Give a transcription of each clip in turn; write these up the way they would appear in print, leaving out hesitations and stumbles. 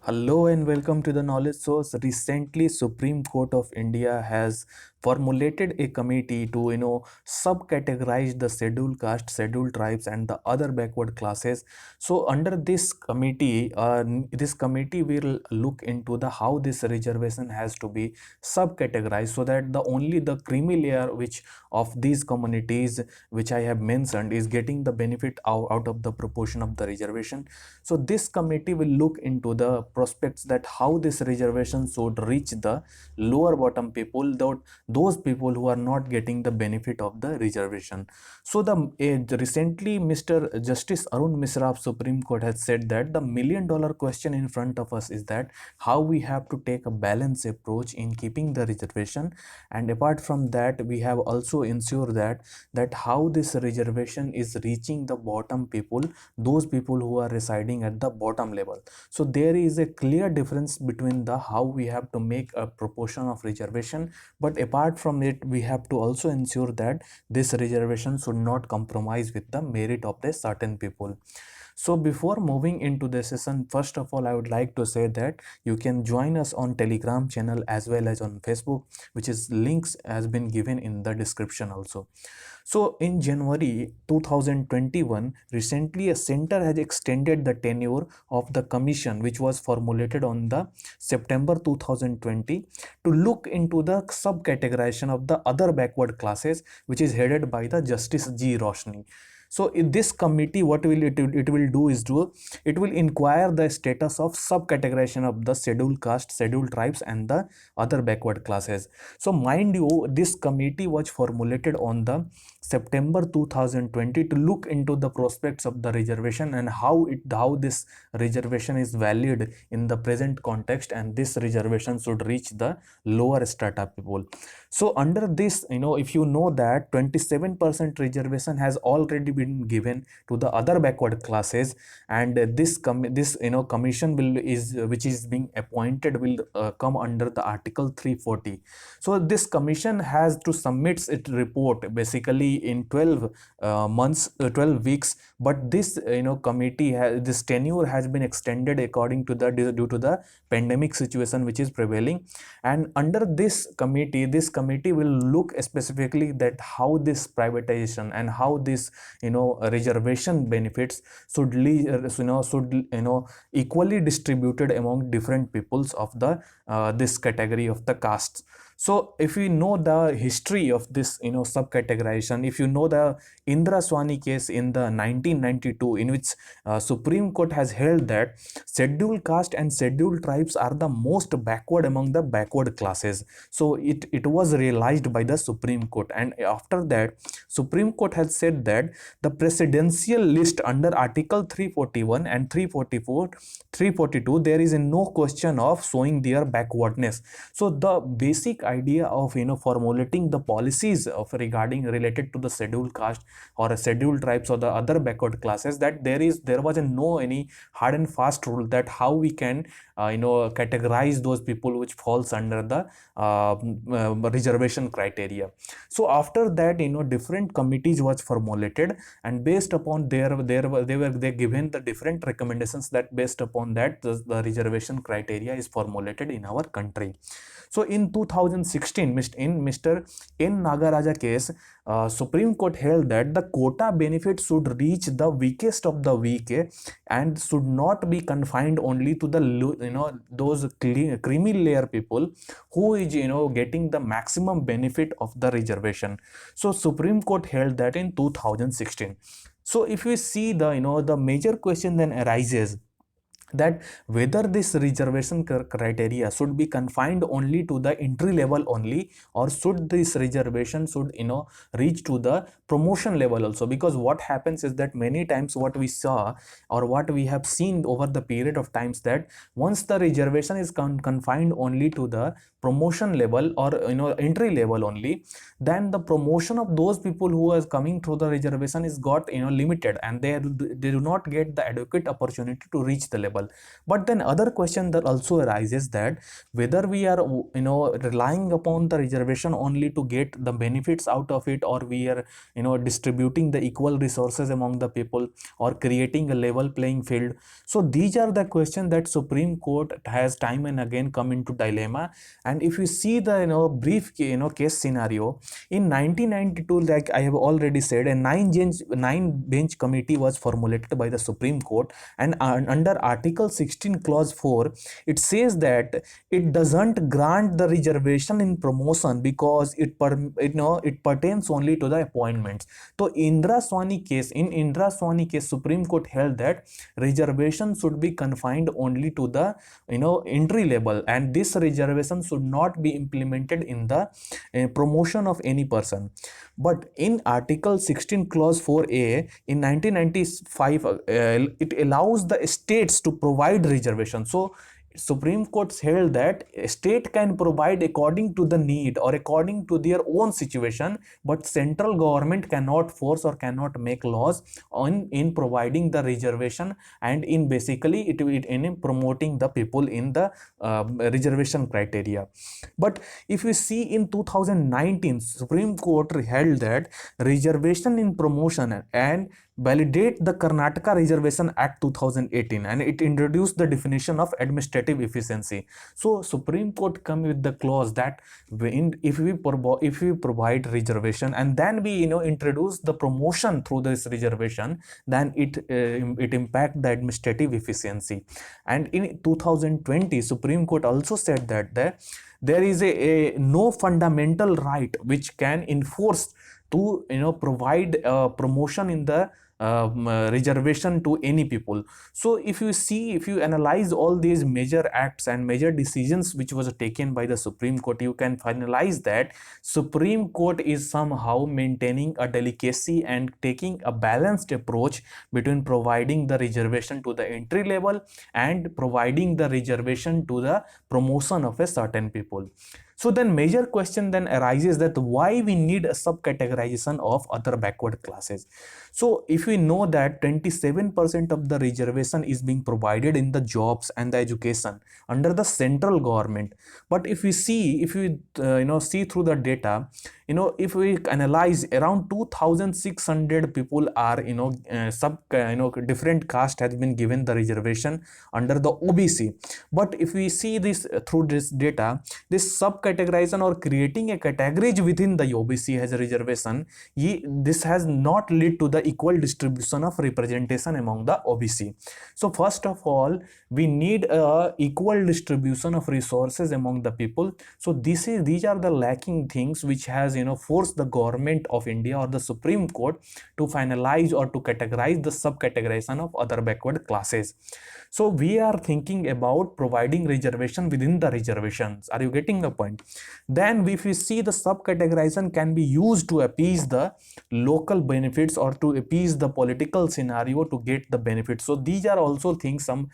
Hello and welcome to the Knowledge Source. Recently, Supreme Court of India has formulated a committee to subcategorize the scheduled caste, scheduled tribes, and the other backward classes. So, under this committee will look into the how this reservation has to be subcategorized, so that the only the creamy layer which of these communities which I have mentioned is getting the benefit out of the proportion of the reservation. So this committee will look into the prospects that how this reservation should reach the lower bottom people, those people who are not getting the benefit of the reservation. So recently Mr. Justice Arun Misra of Supreme Court has said that the $1 million question in front of us is that how we have to take a balanced approach in keeping the reservation, and apart from that we have also ensure that how this reservation is reaching the bottom people, those people who are residing at the bottom level. So there is a clear difference between the how we have to make a proportion of reservation, but apart from it we have to also ensure that this reservation should not compromise with the merit of the certain people. So before moving into the session, first of all I would like to say that you can join us on Telegram channel as well as on Facebook, which is links has been given in the description also. So in January 2021, recently a center has extended the tenure of the commission which was formulated on the September 2020 to look into the subcategorization of the other backward classes, which is headed by the Justice G Rohini. So in this committee, what will it will do is it will inquire the status of subcategorization of the scheduled caste, scheduled tribes, and the other backward classes. So mind you, this committee was formulated on the September 2020 to look into the prospects of the reservation and how this reservation is valued in the present context, and this reservation should reach the lower strata people. So under this, if you know that 27% reservation has already been given to the other backward classes, and this commission will is which is being appointed will come under the Article 340. So this commission has to submit its report basically in 12 months, 12 weeks. But this committee has this tenure has been extended according to the due to the pandemic situation which is prevailing. And under this committee will look specifically that how this privatization and how this reservation benefits should equally distributed among different peoples of the this category of the castes. So if you know the history of this subcategorization, if you know the Indra Swani case in the 1992, in which Supreme Court has held that scheduled caste and scheduled tribes are the most backward among the backward classes. So it was realized by the Supreme Court, and after that Supreme Court has said that the presidential list under Article 341 and 344 342, there is no question of showing their backwardness. So the basic idea of formulating the policies of regarding related to the scheduled caste or a scheduled tribes or the other backward classes, that there was no any hard and fast rule that how we can categorize those people which falls under the reservation criteria. So after that different committees was formulated, and based upon they given the different recommendations that based upon that the reservation criteria is formulated in our country. So in 2016, in Mr. N. Nagaraja case, Supreme Court held that the quota benefit should reach the weakest of the weak, and should not be confined only to the those creamy layer people who is getting the maximum benefit of the reservation. So Supreme Court held that in 2016. So if we see the major question then arises that whether this reservation criteria should be confined only to the entry level only, or should this reservation should reach to the promotion level also. Because what happens is that many times what we saw or what we have seen over the period of times, that once the reservation is confined only to the promotion level or entry level only, then the promotion of those people who are coming through the reservation is got limited, and they do not get the adequate opportunity to reach the level. level. But then other question that also arises, that whether we are relying upon the reservation only to get the benefits out of it, or we are distributing the equal resources among the people, or creating a level playing field. So these are the questions that Supreme Court has time and again come into dilemma. And if you see the brief case scenario in 1992, like I have already said, a nine bench committee was formulated by the Supreme Court, and under Article 16 clause 4, it says that it doesn't grant the reservation in promotion because it pertains only to the appointments. So in Indra Swani case, Supreme Court held that reservation should be confined only to the entry level, and this reservation should not be implemented in the promotion of any person. But in Article 16 clause 4a in 1995, it allows the states to provide reservation. So Supreme Court held that a state can provide according to the need or according to their own situation, but central government cannot force or cannot make laws on in providing the reservation, and in basically it in promoting the people in the reservation criteria. But if we see in 2019, Supreme Court held that reservation in promotion and validate the Karnataka Reservation Act 2018, and it introduced the definition of administrative efficiency. So Supreme Court come with the clause that if we provide reservation and then we introduce the promotion through this reservation, then it impact the administrative efficiency. And in 2020, Supreme Court also said that there is a no fundamental right which can enforce to provide promotion in the reservation to any people. So if you analyze all these major acts and major decisions which was taken by the Supreme Court, you can finalize that Supreme Court is somehow maintaining a delicacy and taking a balanced approach between providing the reservation to the entry level and providing the reservation to the promotion of a certain people. So then major question then arises that why we need a subcategorization of other backward classes. So if we know that 27% of the reservation is being provided in the jobs and the education under the central government, but if we see see through the data, if we analyze, around 2,600 people are different caste has been given the reservation under the OBC. But if we see this through this data, this subcategorization or creating a categories within the OBC as a reservation, this has not led to the equal distribution of representation among the OBC. So first of all, we need a equal distribution of resources among the people. So these are the lacking things which has forced the government of India or the Supreme Court to finalize or to categorize the subcategorization of other backward classes. So we are thinking about providing reservation within the reservations. Are you getting the point? Then if we see the subcategorization can be used to appease the local benefits or to appease the political scenario to get the benefits. So these are also things some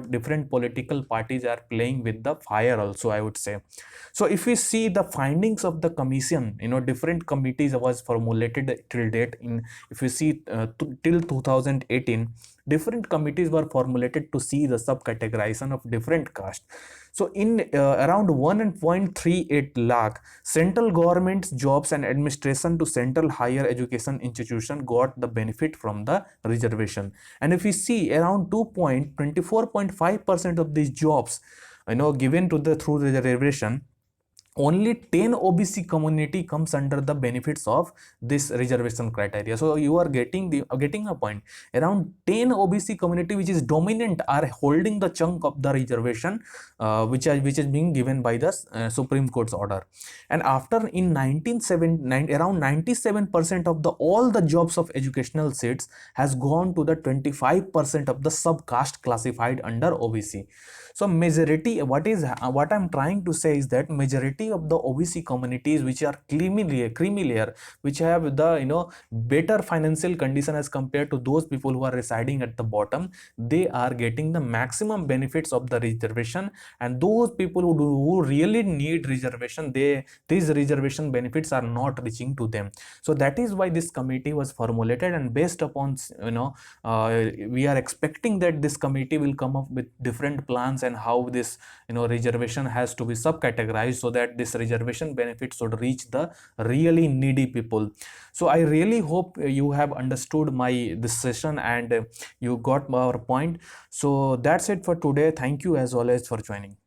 different political parties are playing with the fire also, I would say. So if we see the findings of the commission, different committees was formulated till date. If we see till 2018, different committees were formulated to see the subcategorization of different castes. So in around 1.38 lakh central government's jobs and administration to central higher education institution got the benefit from the reservation. And if we see, around 24.5% of these jobs given to the through the reservation, only 10 OBC community comes under the benefits of this reservation criteria. So you are getting a point. Around 10 OBC community which is dominant are holding the chunk of the reservation which is being given by the Supreme Court's order. And after in 1979, around 97% of all the jobs of educational seats has gone to the 25% of the subcaste classified under OBC. So majority, what I'm trying to say is that majority majority of the OBC communities which are creamy layer, which have the better financial condition as compared to those people who are residing at the bottom, they are getting the maximum benefits of the reservation. And those people who really need reservation, these reservation benefits are not reaching to them. So that is why this committee was formulated, and based upon we are expecting that this committee will come up with different plans and how this reservation has to be subcategorized so that this reservation benefit should reach the really needy people. So I really hope you have understood my this session, and you got our point. So that's it for today. Thank you as always for joining.